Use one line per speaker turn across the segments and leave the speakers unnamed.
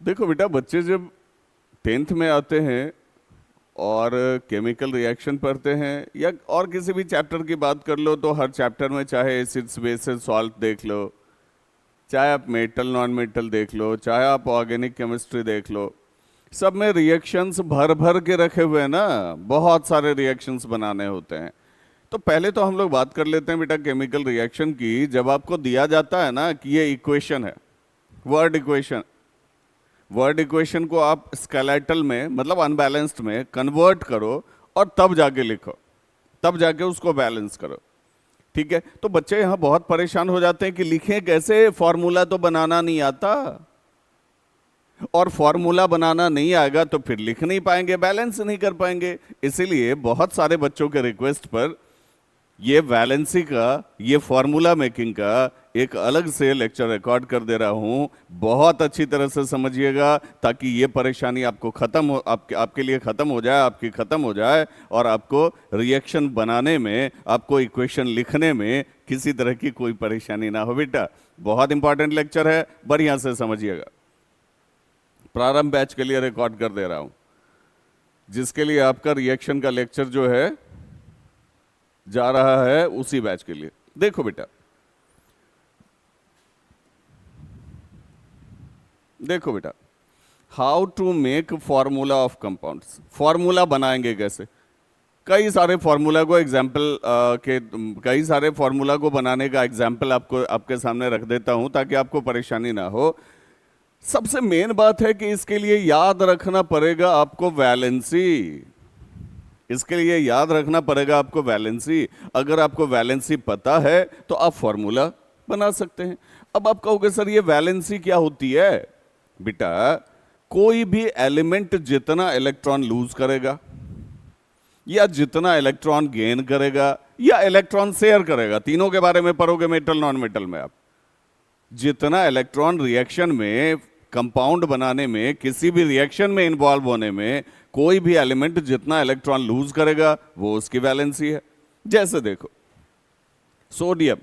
देखो बेटा, बच्चे जब 10th में आते हैं और केमिकल रिएक्शन पढ़ते हैं या और किसी भी चैप्टर की बात कर लो, तो हर चैप्टर में चाहे एसिड्स बेसिस सॉल्ट देख लो, चाहे आप मेटल नॉन मेटल देख लो, चाहे आप ऑर्गेनिक केमिस्ट्री देख लो, सब में रिएक्शंस भर भर के रखे हुए हैं ना। बहुत सारे रिएक्शंस बनाने होते हैं। तो पहले तो हम लोग बात कर लेते हैं बेटा केमिकल रिएक्शन की। जब आपको दिया जाता है ना कि ये इक्वेशन है, वर्ड इक्वेशन, वर्ड इक्वेशन को आप स्केलेटल में मतलब अनबैलेंस्ड में कन्वर्ट करो और तब जाके लिखो, तब जाके उसको बैलेंस करो। ठीक है, तो बच्चे यहां बहुत परेशान हो जाते हैं कि लिखें कैसे, फॉर्मूला तो बनाना नहीं आता, और फॉर्मूला बनाना नहीं आएगा तो फिर लिख नहीं पाएंगे, बैलेंस नहीं कर पाएंगे। इसीलिए बहुत सारे बच्चों के रिक्वेस्ट पर ये वैलेंसी का, ये फॉर्मूला मेकिंग का एक अलग से लेक्चर रिकॉर्ड कर दे रहा हूं। बहुत अच्छी तरह से समझिएगा ताकि ये परेशानी आपको खत्म हो, आपके लिए खत्म हो जाए, आपकी खत्म हो जाए, और आपको रिएक्शन बनाने में, आपको इक्वेशन लिखने में किसी तरह की कोई परेशानी ना हो। बेटा बहुत इंपॉर्टेंट लेक्चर है, बढ़िया से समझिएगा। प्रारंभ बैच के लिए रिकॉर्ड कर दे रहा हूं, जिसके लिए आपका रिएक्शन का लेक्चर जो है जा रहा है उसी बैच के लिए। देखो बेटा, देखो बेटा, how to make formula of compounds. Formula बनाएंगे कैसे? कई सारे फॉर्मूला को एग्जाम्पल कई सारे फॉर्मूला को बनाने का एग्जाम्पल आपके सामने रख देता हूं ताकि आपको परेशानी ना हो। सबसे मेन बात है कि इसके लिए याद रखना पड़ेगा आपको वैलेंसी। इसके लिए याद रखना पड़ेगा आपको वैलेंसी। अगर आपको वैलेंसी पता है तो आप फॉर्मूला बना सकते हैं। अब आप कहोगे सर ये वैलेंसी क्या होती है? बेटा कोई भी एलिमेंट जितना इलेक्ट्रॉन लूज करेगा या जितना इलेक्ट्रॉन गेन करेगा या इलेक्ट्रॉन शेयर करेगा, तीनों के बारे में पढ़ोगे मेटल नॉन मेटल में आप। जितना इलेक्ट्रॉन रिएक्शन में, कंपाउंड बनाने में, किसी भी रिएक्शन में इन्वॉल्व होने में कोई भी एलिमेंट जितना इलेक्ट्रॉन लूज करेगा वो उसकी वैलेंसी है। जैसे देखो सोडियम,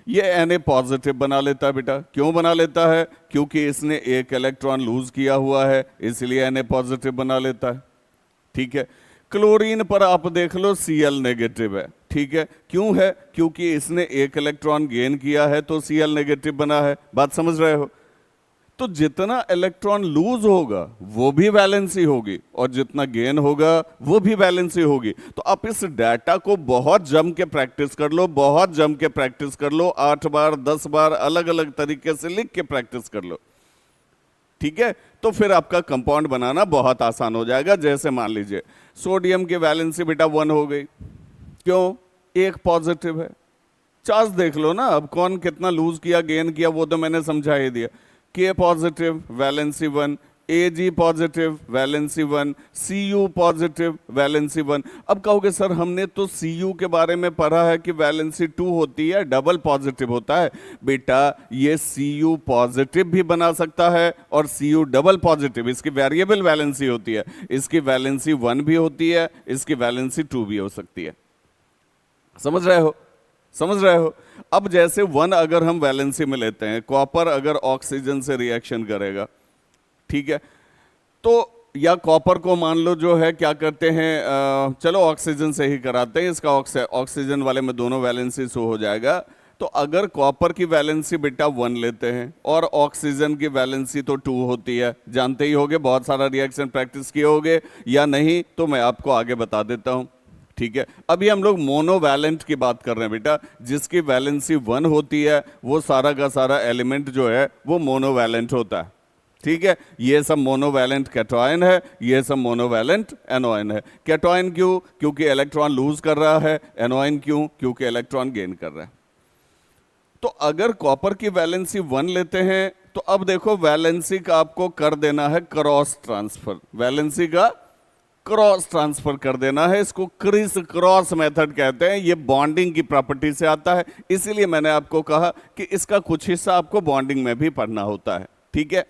ये Na पॉजिटिव बना लेता है। बेटा क्यों बना लेता है? क्योंकि इसने एक इलेक्ट्रॉन लूज किया हुआ है, इसलिए Na पॉजिटिव बना लेता है। ठीक है, क्लोरीन पर आप देख लो Cl नेगेटिव है। ठीक है, क्यों है? क्योंकि इसने एक इलेक्ट्रॉन गेन किया है तो Cl नेगेटिव बना है। बात समझ रहे हो? तो जितना इलेक्ट्रॉन लूज होगा वो भी वैलेंसी होगी और जितना गेन होगा वो भी वैलेंसी होगी। तो आप इस डाटा को बहुत जम के प्रैक्टिस कर लो, बहुत जम के प्रैक्टिस कर लो, 8 बार 10 बार अलग अलग तरीके से लिख के प्रैक्टिस कर लो। ठीक है, तो फिर आपका कंपाउंड बनाना बहुत आसान हो जाएगा। जैसे मान लीजिए सोडियम की वैलेंसी बेटा 1 हो गई। क्यों? एक पॉजिटिव है। चार्ज देख लो ना, अब कौन कितना लूज किया गेन किया वो तो मैंने समझा ही दिया। K positive valency 1, Ag positive valency 1, Cu positive valency 1। अब कहोगे सर हमने तो Cu के बारे में पढ़ा है कि वैलेंसी 2 होती है, डबल पॉजिटिव होता है। बेटा ये Cu पॉजिटिव भी बना सकता है और Cu डबल पॉजिटिव, इसकी वेरिएबल वैलेंसी होती है। इसकी वैलेंसी 1 भी होती है, इसकी वैलेंसी 2 भी हो सकती है। समझ रहे हो? समझ रहे हो? अब जैसे 1 अगर हम वैलेंसी में लेते हैं, कॉपर अगर ऑक्सीजन से रिएक्शन करेगा, ठीक है, तो या कॉपर को मान लो जो है क्या करते हैं, चलो ऑक्सीजन से ही कराते हैं, इसका ऑक्सीजन वाले में दोनों वैलेंसी शो हो जाएगा। तो अगर कॉपर की वैलेंसी बेटा 1 लेते हैं और ऑक्सीजन की वैलेंसी तो 2 होती है, जानते ही होगे, बहुत सारा रिएक्शन प्रैक्टिस किए होगे, या नहीं तो मैं आपको आगे बता देता हूं। ठीक है, अभी हम लोग मोनोवैलेंट की बात कर रहे हैं बेटा, जिसकी वैलेंसी 1 होती है वो सारा का सारा एलिमेंट जो है वो मोनोवैलेंट होता है। ठीक है, ये सब मोनोवैलेंट कैटोयन है, ये सब मोनोवैलेंट एनोयन है। कैटोयन क्यों? क्योंकि इलेक्ट्रॉन लूज कर रहा है। एनोयन क्यों? क्योंकि इलेक्ट्रॉन गेन कर रहा है। तो अगर कॉपर की वैलेंसी 1 लेते हैं तो अब देखो वैलेंसी का आपको कर देना है क्रॉस ट्रांसफर, वैलेंसी का क्रॉस ट्रांसफर कर देना है। इसको क्रिस क्रॉस मेथड कहते हैं। ये बॉन्डिंग की प्रॉपर्टी से आता है, इसीलिए मैंने आपको कहा कि इसका कुछ हिस्सा आपको बॉन्डिंग में भी पढ़ना होता है। ठीक है,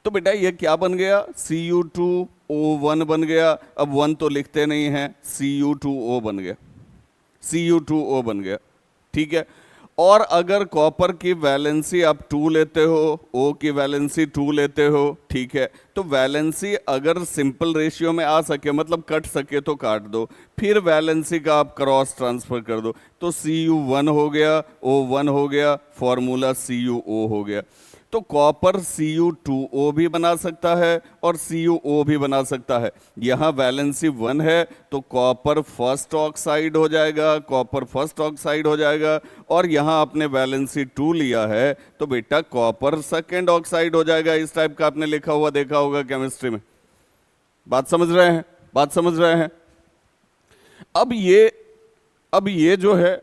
तो बेटा ये क्या बन गया? Cu2O1 बन गया। अब 1 तो लिखते नहीं हैं, Cu2O बन गया, Cu2O बन गया। ठीक है, और अगर कॉपर की वैलेंसी आप 2 लेते हो, ओ की वैलेंसी 2 लेते हो, ठीक है, तो वैलेंसी अगर सिंपल रेशियो में आ सके, मतलब कट सके तो काट दो, फिर वैलेंसी का आप क्रॉस ट्रांसफर कर दो, तो Cu1 हो गया, O1 हो गया, फॉर्मूला CuO हो गया। तो कॉपर Cu2O भी बना सकता है और CuO भी बना सकता है। यहाँ वैलेंसी 1 है तो कॉपर फर्स्ट ऑक्साइड हो जाएगा, कॉपर फर्स्ट ऑक्साइड हो जाएगा, और यहाँ आपने वैलेंसी 2 लिया है तो बेटा कॉपर सेकेंड ऑक्साइड हो जाएगा। इस टाइप का आपने लिखा हुआ देखा होगा केमिस्ट्री में। बात समझ रहे हैं? बात समझ रहे हैं? अब ये जो है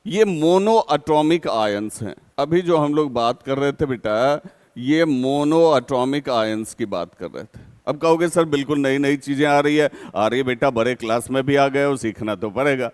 ये मोनो एटॉमिक आयंस हैं। अभी जो हम लोग बात कर रहे थे बेटा, ये मोनो एटॉमिक आयंस की बात कर रहे थे। अब कहोगे सर बिल्कुल नई नई चीजें आ रही है बेटा, बड़े क्लास में भी आ गए हो, सीखना तो पड़ेगा।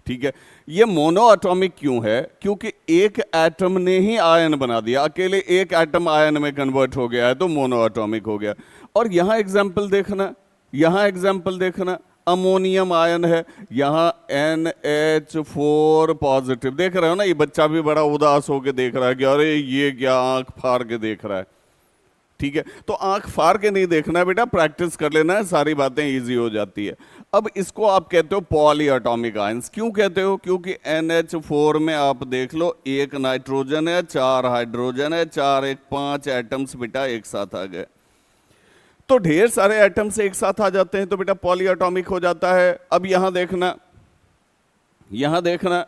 ठीक है, ये मोनो एटॉमिक क्यों है? क्योंकि एक एटम ने ही आयन बना दिया, अकेले एक एटम आयन में कन्वर्ट हो गया है तो मोनो एटॉमिक हो गया। और यहाँ एग्जाम्पल देखना, यहाँ एग्जाम्पल देखना, अमोनियम आयन है, यहाँ NH4 पॉजिटिव। देख रहे हो ना, ये बच्चा भी बड़ा उदास होकर देख रहा है कि अरे ये क्या, आंख फाड़ के देख रहा है। ठीक है, तो आंख फाड़ के नहीं देखना है बेटा, प्रैक्टिस कर लेना है, सारी बातें इजी हो जाती है। अब इसको आप कहते हो पॉली एटॉमिक आयंस। क्यों कहते हो? क्योंकि NH4 में आप देख लो, एक नाइट्रोजन है, 4 हाइड्रोजन है, 4 एक 5 एटम्स बेटा एक साथ आ गए। तो ढेर सारे एटम्स एक साथ आ जाते हैं तो बेटा पॉली एटॉमिक हो जाता है। अब यहां देखना, यहां देखना,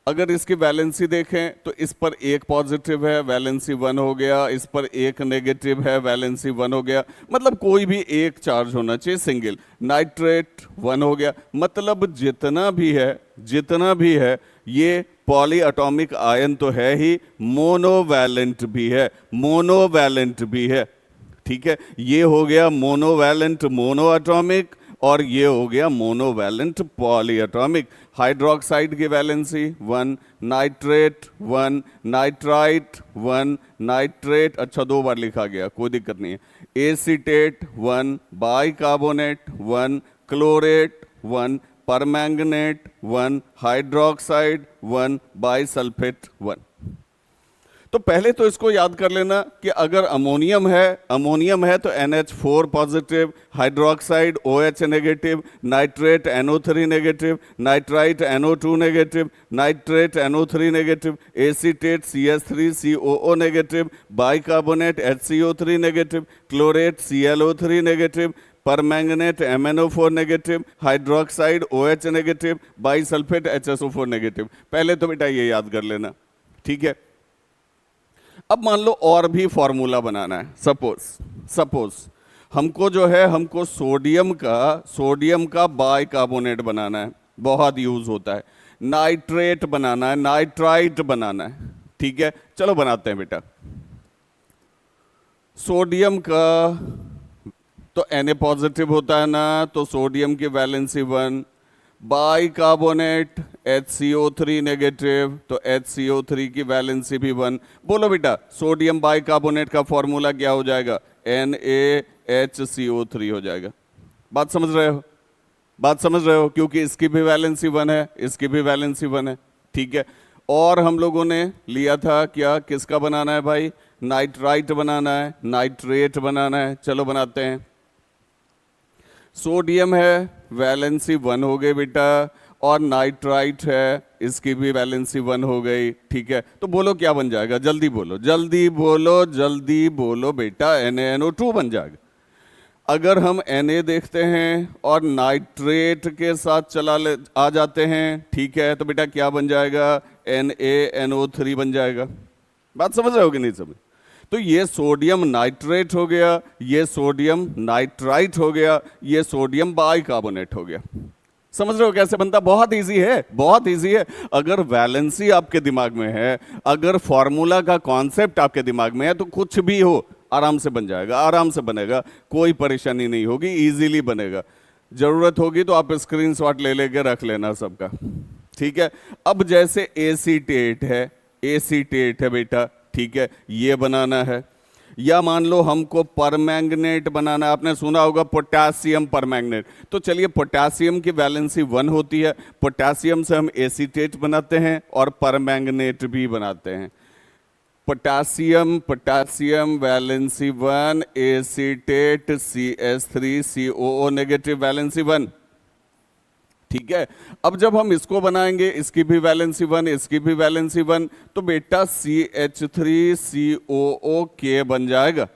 अगर इसकी वैलेंसी देखें तो इस पर एक पॉजिटिव है, वैलेंसी 1 हो गया, इस पर एक नेगेटिव है, वैलेंसी 1 हो गया, मतलब कोई भी एक चार्ज होना चाहिए सिंगल। नाइट्रेट 1 हो गया, मतलब जितना भी है ये पॉली एटॉमिक आयन तो है ही, मोनोवैलेंट भी है, मोनोवैलेंट भी है। ठीक है, ये हो गया मोनोवैलेंट मोनो एटॉमिक और ये हो गया मोनोवैलेंट पॉली एटॉमिक। हाइड्रोक्साइड की वैलेंसी 1, नाइट्रेट 1, नाइट्राइट 1, नाइट्रेट, अच्छा 2 बार लिखा गया, कोई दिक्कत नहीं है, acetate 1, bicarbonate 1, chlorate 1, permanganate 1, hydroxide 1, bisulphate 1। तो पहले तो इसको याद कर लेना कि अगर अमोनियम है तो NH4 positive, hydroxide OH negative, nitrate NO3 negative, nitrite NO2 negative, nitrate NO3 negative, acetate CH3 COO negative, bicarbonate HCO3 negative, chlorate ClO3 negative, permanganate MnO4 negative, hydroxide OH negative, bisulphate HSO4 negative. पहले तो बेटा ये याद कर लेना। ठीक है, अब मान लो और भी फॉर्मूला बनाना है। सपोज हमको जो है, हमको सोडियम का बाइकार्बोनेट बनाना है, बहुत यूज होता है। नाइट्रेट बनाना है, नाइट्राइट बनाना है। ठीक है, चलो बनाते हैं बेटा। सोडियम का तो Na पॉजिटिव होता है ना, तो सोडियम की वैलेंसी 1, बाइकार्बोनेट HCO3 नेगेटिव, तो HCO3 की वैलेंसी भी 1। बोलो बेटा, सोडियम बाइकार्बोनेट का फॉर्मूला क्या हो जाएगा? NaHCO3 हो जाएगा। बात समझ रहे हो? बात समझ रहे हो? क्योंकि इसकी भी वैलेंसी 1 है, इसकी भी वैलेंसी 1 है। ठीक है, और हम लोगों ने लिया था क्या, किसका बनाना है भाई? नाइट्राइट बनाना है, नाइट्रेट बनाना है। चलो बनाते हैं। सोडियम है, वैलेंसी 1 हो गई बेटा, और नाइट्राइट है, इसकी भी वैलेंसी 1 हो गई। ठीक है, तो बोलो क्या बन जाएगा? जल्दी बोलो, जल्दी बोलो, जल्दी बोलो बेटा, NaNO2 बन जाएगा। अगर हम Na देखते हैं और नाइट्रेट के साथ आ जाते हैं, ठीक है, तो बेटा क्या बन जाएगा? NaNO3 बन जाएगा। बात समझ रहे हो कि नहीं समझ? तो ये सोडियम नाइट्रेट हो गया, ये सोडियम नाइट्राइट हो गया, ये सोडियम बाइकार्बोनेट हो गया। समझ रहे हो कैसे बनता? बहुत इजी है, बहुत इजी है। अगर वैलेंसी आपके दिमाग में है, अगर फॉर्मूला का कॉन्सेप्ट आपके दिमाग में है, तो कुछ भी हो आराम से बन जाएगा, आराम से बनेगा, कोई परेशानी नहीं होगी, इजीली बनेगा। जरूरत होगी तो आप स्क्रीनशॉट ले लेके रख लेना सबका। ठीक है, अब जैसे एसीटेट है बेटा, ठीक है, ये बनाना है। या मान लो हमको परमैंगनेट बनाना है, आपने सुना होगा पोटेशियम परमैंगनेट, तो चलिए पोटेशियम की वैलेंसी 1 होती है, पोटेशियम से हम एसीटेट बनाते हैं और परमैंगनेट भी बनाते हैं। Potassium potassium valency 1, acetate CH3COO negative valency 1, ठीक है। अब जब हम इसको बनाएंगे, इसकी भी वैलेंसी 1, इसकी भी वैलेंसी 1, तो बेटा CH3COOK बन जाएगा,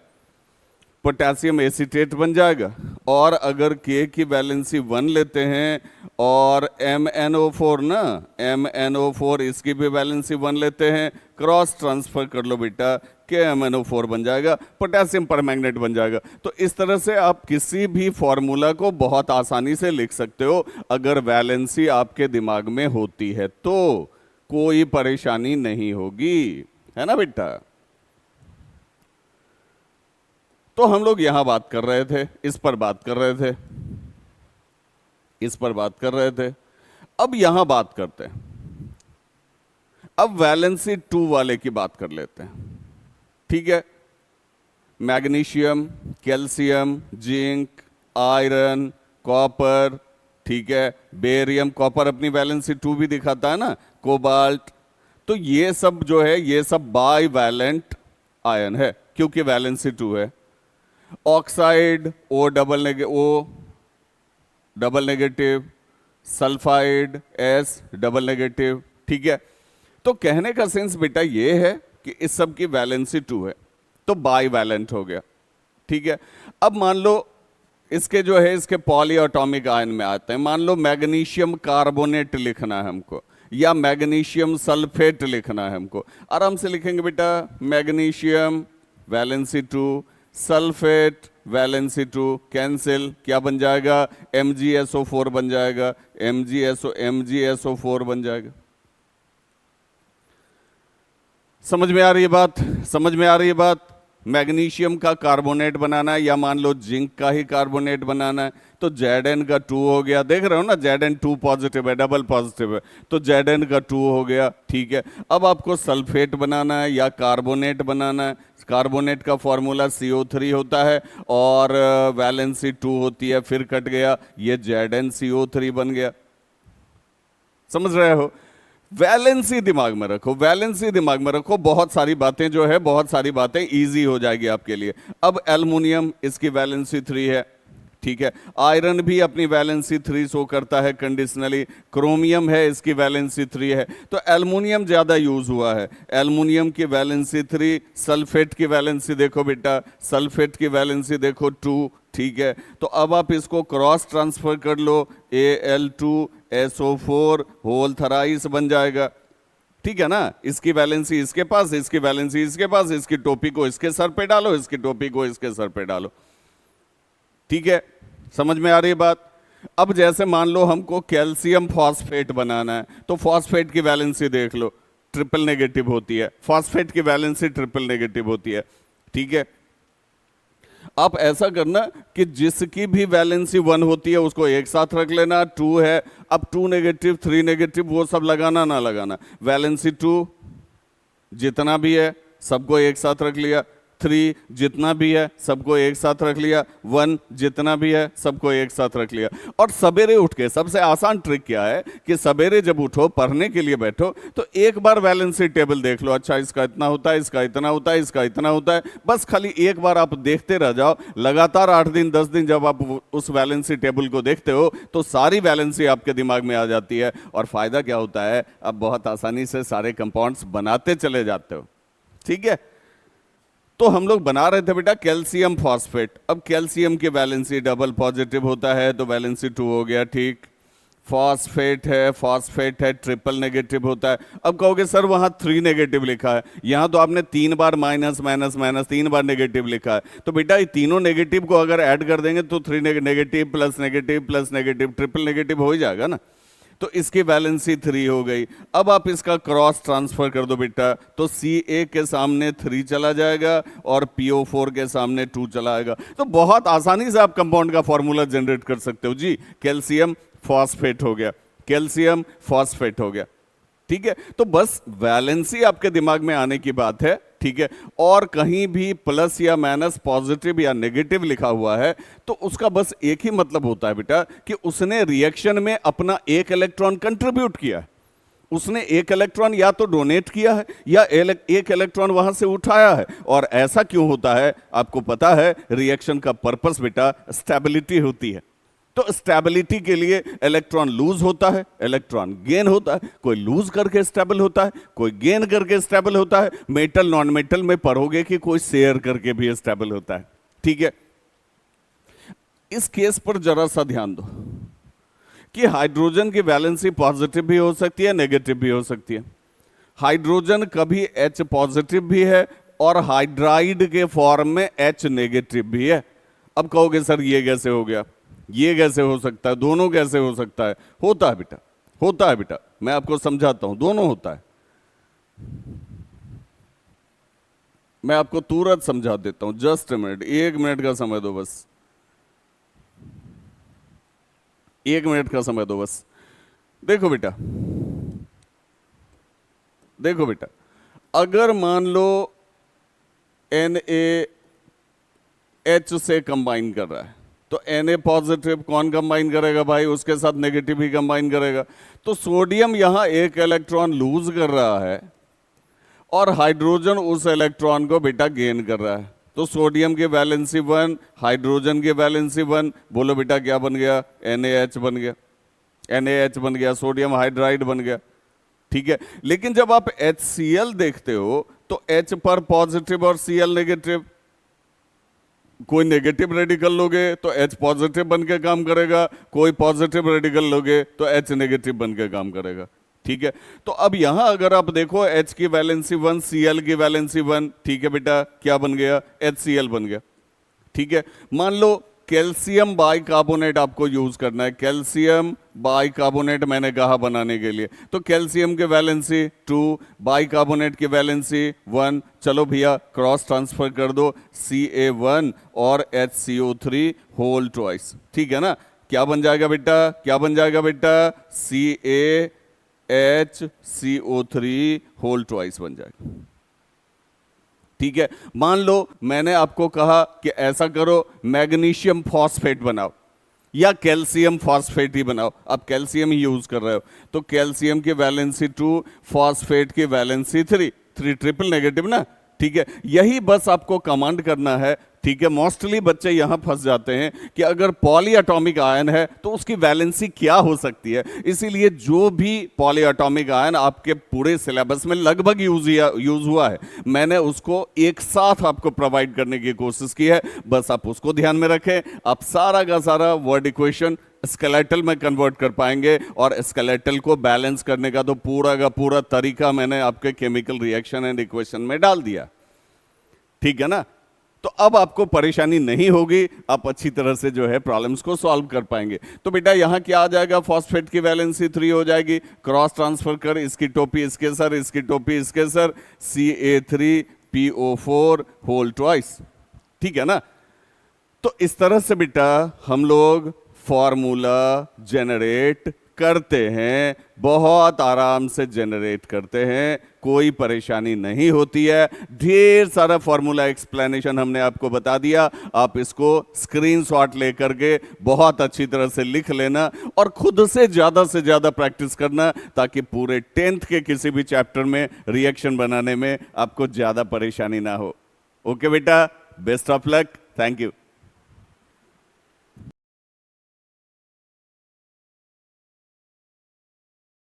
पोटेशियम एसीटेट बन जाएगा। और अगर K की वैलेंसी 1 लेते हैं और MnO4 ना, MnO4 इसकी भी वैलेंसी 1 लेते हैं, क्रॉस ट्रांसफर कर लो बेटा, KMnO4 बन जाएगा, पोटेशियम परमैंगनेट बन जाएगा। तो इस तरह से आप किसी भी फॉर्मूला को बहुत आसानी से लिख सकते हो अगर वैलेंसी आपके दिमाग में होती है तो कोई परेशानी नहीं होगी, है ना बेटा। तो हम लोग यहां बात कर रहे थे, इस पर बात कर रहे थे, इस पर बात कर रहे थे। अब यहां बात करते हैं, अब वैलेंसी 2 वाले की बात कर लेते हैं, ठीक है। Magnesium, calcium, zinc, iron, copper, ठीक है, बेरियम, कॉपर अपनी वैलेंसी 2 भी दिखाता है ना, कोबाल्ट, तो ये सब जो है ये सब बाई वैलेंट आयन है क्योंकि वैलेंसी 2 है। Oxide O double negative, sulphide S double negative, ठीक है। तो कहने का सेंस बेटा ये है कि इस सब की वैलेंसी 2 है तो बाई वैलेंट हो गया, ठीक है। अब मान लो इसके जो है इसके पॉली एटॉमिक आयन में आते हैं, मान लो मैग्नीशियम कार्बोनेट लिखना है हमको या मैग्नीशियम सल्फेट लिखना है हमको, आराम से लिखेंगे बेटा, magnesium valency 2, sulphate valency 2, cancel, क्या बन जाएगा, MgSO4 बन जाएगा, MgSO4 बन जाएगा। समझ में आ रही है बात, समझ में आ रही है बात। मैग्नीशियम का कार्बोनेट बनाना है या मान लो जिंक का ही कार्बोनेट बनाना है तो Zn का 2 हो गया, देख रहे हो ना, Zn 2 पॉजिटिव है, डबल पॉजिटिव है, तो Zn का 2 हो गया, ठीक है। अब आपको सल्फेट बनाना है या कार्बोनेट बनाना है, कार्बोनेट का फॉर्मूला CO3 होता है और वैलेंसी 2 होती है, फिर कट गया, ये ZnCO3 बन गया। समझ रहे हो, वैलेंसी दिमाग में रखो, वैलेंसी दिमाग में रखो, बहुत सारी बातें जो है, बहुत सारी बातें इजी हो जाएगी आपके लिए। अब एल्युमिनियम, इसकी वैलेंसी 3 है, ठीक है। आयरन भी अपनी वैलेंसी 3 शो करता है कंडीशनली, क्रोमियम है, इसकी वैलेंसी 3 है, तो एल्युमिनियम ज्यादा यूज हुआ है, एल्युमिनियम की वैलेंसी 3। सल्फेट की वैलेंसी देखो बेटा, सल्फेट की वैलेंसी देखो 2, ठीक है। तो अब आप इसको क्रॉस ट्रांसफर कर लो, Al2SO4 होल थराइस बन जाएगा, ठीक है ना। इसकी वैलेंसी इसके पास, इसकी वैलेंसी इसके पास, इसकी टोपी को इसके सर पे डालो, इसकी टोपी को इसके सर पे डालो, ठीक है। समझ में आ रही है बात। अब जैसे मान लो हमको कैल्शियम फॉस्फेट बनाना है तो फॉस्फेट की वैलेंसी देख लो, ट्रिपल नेगेटिव होती है, फॉस्फेट की वैलेंसी ट्रिपल नेगेटिव होती है, ठीक है। आप ऐसा करना कि जिसकी भी वैलेंसी 1 होती है उसको एक साथ रख लेना, 2 है, अब 2 नेगेटिव 3 नेगेटिव वो सब लगाना ना लगाना, वैलेंसी 2 जितना भी है सबको एक साथ रख लिया, 3 जितना भी है सबको एक साथ रख लिया, 1 जितना भी है सबको एक साथ रख लिया। और सवेरे उठ के, सबसे आसान ट्रिक क्या है कि सवेरे जब उठो पढ़ने के लिए बैठो तो एक बार वैलेंसी टेबल देख लो, अच्छा इसका इतना होता है, इसका इतना होता है, इसका इतना होता है, बस खाली एक बार आप देखते रह जाओ। लगातार 8 दिन 10 दिन जब आप उस वैलेंसी टेबल को देखते हो तो सारी वैलेंसी आपके दिमाग में आ जाती है और फायदा क्या होता है, आप बहुत आसानी से सारे कंपाउंड्स बनाते चले जाते हो, ठीक है। तो हम लोग बना रहे थे बेटा कैल्शियम फॉस्फेट, अब कैल्शियम की वैलेंसी डबल पॉजिटिव होता है तो वैलेंसी 2 हो गया, ठीक। फॉस्फेट है ट्रिपल नेगेटिव होता है। अब कहोगे सर वहां 3 नेगेटिव लिखा है, यहां तो आपने 3 बार माइनस माइनस माइनस 3 बार नेगेटिव लिखा है, तो बेटा ये तीनों नेगेटिव को अगर ऐड कर देंगे तो 3 negative plus negative triple negative हो ही जाएगा ना, तो इसकी वैलेंसी 3 हो गई। अब आप इसका क्रॉस ट्रांसफर कर दो बेटा, तो Ca के सामने 3 चला जाएगा और PO4 के सामने 2 चला आएगा। तो बहुत आसानी से आप कंपाउंड का फॉर्मूला जनरेट कर सकते हो जी, कैल्शियम फॉस्फेट हो गया, कैल्शियम फॉस्फेट हो गया, ठीक है। तो बस वैलेंसी आपके दिमाग में आने की बात है, ठीक है, और कहीं भी प्लस या माइनस, पॉजिटिव या नेगेटिव लिखा हुआ है तो उसका बस एक ही मतलब होता है बेटा कि उसने रिएक्शन में अपना एक इलेक्ट्रॉन कंट्रीब्यूट किया है। उसने एक इलेक्ट्रॉन या तो डोनेट किया है या एक इलेक्ट्रॉन वहां से उठाया है। और ऐसा क्यों होता है आपको पता है, रिएक्शन का पर्पस बेटा स्टेबिलिटी होती है। तो स्टेबिलिटी के लिए इलेक्ट्रॉन लूज होता है, इलेक्ट्रॉन गेन होता है। कोई लूज करके स्टेबल होता है, कोई गेन करके स्टेबल होता है। मेटल नॉन मेटल में पढ़ोगे कि कोई शेयर करके भी स्टेबल होता है। ठीक है, इस केस पर जरा सा ध्यान दो कि हाइड्रोजन की वैलेंसी पॉजिटिव भी हो सकती है, नेगेटिव भी हो सकती है। हाइड्रोजन कभी H पॉजिटिव भी है और हाइड्राइड के फॉर्म में H नेगेटिव भी है। अब कहोगे सर ये कैसे हो गया, ये कैसे हो सकता है, दोनों कैसे हो सकता है? होता है बेटा, होता है बेटा, मैं आपको समझाता हूं, दोनों होता है। मैं आपको तुरंत समझा देता हूं, जस्ट 1 मिनट का समय दो बस, 1 मिनट का समय दो बस। देखो बेटा, देखो बेटा, अगर मान लो NaH से कंबाइन कर रहा है तो Na पॉजिटिव कौन कंबाइन करेगा भाई? उसके साथ नेगेटिव ही कंबाइन करेगा। तो सोडियम यहां एक इलेक्ट्रॉन लूज कर रहा है और हाइड्रोजन उस इलेक्ट्रॉन को बेटा गेन कर रहा है। तो सोडियम की वैलेंसी 1, हाइड्रोजन की वैलेंसी 1, बोलो बेटा क्या बन गया? NaH बन गया, NaH बन गया, सोडियम हाइड्राइड बन गया। ठीक है, लेकिन जब आप HCl देखते हो तो H पर पॉजिटिव और Cl नेगेटिव। कोई नेगेटिव रेडिकल लोगे तो H पॉजिटिव बन के काम करेगा, कोई पॉजिटिव रेडिकल लोगे तो H नेगेटिव बन के काम करेगा। ठीक है, तो अब यहां अगर आप देखो H की वैलेंसी 1, Cl की वैलेंसी 1, ठीक है बेटा, क्या बन गया? HCl बन गया। ठीक है, मान लो कैल्शियम बाइकार्बोनेट आपको यूज करना है, कैल्शियम बाइकार्बोनेट मैंने कहा बनाने के लिए, तो कैल्शियम की वैलेंसी 2, बाइकार्बोनेट की वैलेंसी 1। चलो भैया क्रॉस ट्रांसफर कर दो, Ca1 और HCO3 होल ट्वाइस। ठीक है ना, क्या बन जाएगा बेटा? क्या बन जाएगा बेटा? CaHCO3 होल ट्वाइस बन जाएगा। ठीक है, मान लो मैंने आपको कहा कि ऐसा करो, मैग्नीशियम फॉस्फेट बनाओ या कैल्शियम फॉस्फेट ही बनाओ। आप कैल्शियम ही यूज कर रहे हो तो कैल्शियम की वैलेंसी 2, फॉस्फेट की वैलेंसी 3, ट्रिपल नेगेटिव ना। ठीक है, यही बस आपको कमांड करना है। ठीक है, मोस्टली बच्चे यहां फंस जाते हैं कि अगर पॉलीएटॉमिक आयन है तो उसकी वैलेंसी क्या हो सकती है। इसीलिए जो भी पॉलीएटॉमिक आयन आपके पूरे सिलेबस में लगभग यूज हुआ है, मैंने उसको एक साथ आपको प्रोवाइड करने की कोशिश की है। बस आप उसको ध्यान में रखें, आप सारा का सारा वर्ड इक्वेशन स्केलेटल में कन्वर्ट कर पाएंगे। और स्केलेटल को बैलेंस करने का तो पूरा का पूरा तरीका मैंने आपके केमिकल रिएक्शन एंड इक्वेशन में डाल दिया। ठीक है ना, तो अब आपको परेशानी नहीं होगी, आप अच्छी तरह से जो है प्रॉब्लम्स को सॉल्व कर पाएंगे। तो बेटा यहां क्या आ जाएगा? फॉस्फेट की वैलेंसी 3 हो जाएगी, क्रॉस ट्रांसफर कर, इसकी टोपी इसके सर, इसकी टोपी इसके सर, Ca3PO4 होल ट्वाइस। ठीक है ना, तो इस तरह से बेटा हम लोग फॉर्मूला जनरेट करते हैं, बहुत आराम से जनरेट करते हैं, कोई परेशानी नहीं होती है। ढेर सारा फॉर्मूला एक्सप्लेनेशन हमने आपको बता दिया, आप इसको स्क्रीनशॉट लेकर के बहुत अच्छी तरह से लिख लेना और खुद से ज़्यादा प्रैक्टिस करना, ताकि पूरे 10th के किसी भी चैप्टर में रिएक्शन बनाने में आपको ज़्यादा परेशानी ना हो। ओके बेटा, best of luck, thank you.